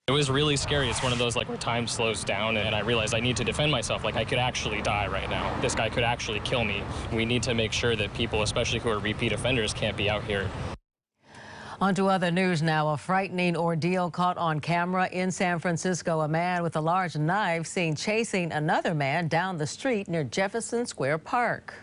It was really scary. It's one of those, like, where time slows down, and I realized I need to defend myself. Like, I could actually die right now. This guy could actually kill me. We need to make sure that people, especially who are repeat offenders, can't be out here. On to other news now. A frightening ordeal caught on camera in San Francisco. A man with a large knife seen chasing another man down the street near Jefferson Square Park.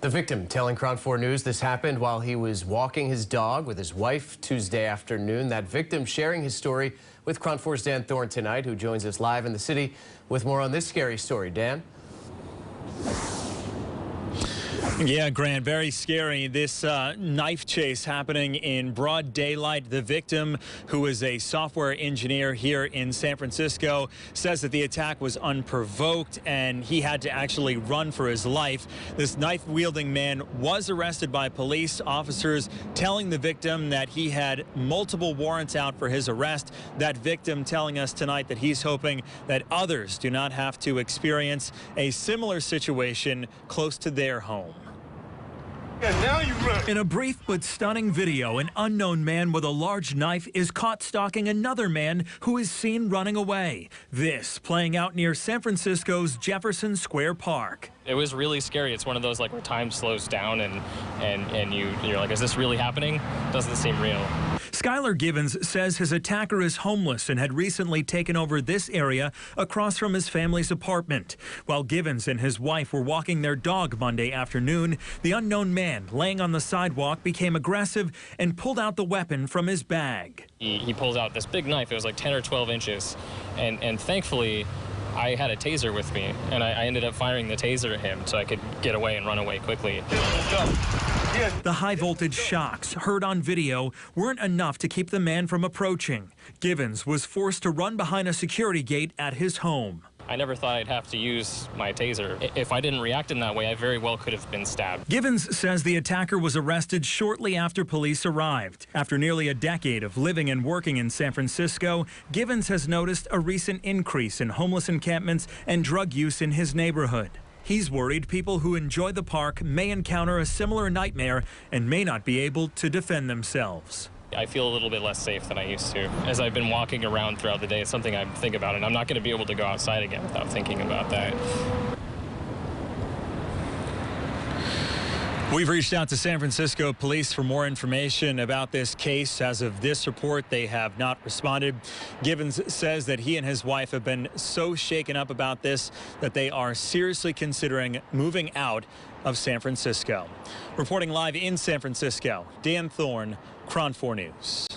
The victim telling KRON 4 News this happened while he was walking his dog with his wife Tuesday afternoon. That victim sharing his story with KRON 4's Dan Thorne tonight, who joins us live in the city with more on this scary story. Dan? Yeah, Grant, very scary. This knife chase happening in broad daylight. The victim, who is a software engineer here in San Francisco, says that the attack was unprovoked and he had to actually run for his life. This knife-wielding man was arrested by police officers, telling the victim that he had multiple warrants out for his arrest. That victim telling us tonight that he's hoping that others do not have to experience a similar situation close to their home. In a brief but stunning video, an unknown man with a large knife is caught stalking another man who is seen running away. This playing out near San Francisco's Jefferson Square Park. It was really scary. It's one of those, like, where time slows down and you're like, is this really happening? Doesn't seem real. Skylar Givens says his attacker is homeless and had recently taken over this area across from his family's apartment. While Givens and his wife were walking their dog Monday afternoon, the unknown man laying on the sidewalk became aggressive and pulled out the weapon from his bag. He pulls out this big knife. It was like 10 or 12 inches. And thankfully, I had a taser with me, and I ended up firing the taser at him so I could get away and run away quickly. The high-voltage shocks heard on video weren't enough to keep the man from approaching. Givens was forced to run behind a security gate at his home. I never thought I'd have to use my taser. If I didn't react in that way, I very well could have been stabbed. Givens says the attacker was arrested shortly after police arrived. After nearly a decade of living and working in San Francisco, Givens has noticed a recent increase in homeless encampments and drug use in his neighborhood. He's worried people who enjoy the park may encounter a similar nightmare and may not be able to defend themselves. I feel a little bit less safe than I used to. As I've been walking around throughout the day, it's something I think about, and I'm not going to be able to go outside again without thinking about that. We've reached out to San Francisco police for more information about this case. As of this report, they have not responded. Givens says that he and his wife have been so shaken up about this that they are seriously considering moving out of San Francisco. Reporting live in San Francisco, Dan Thorne, KRON 4 News.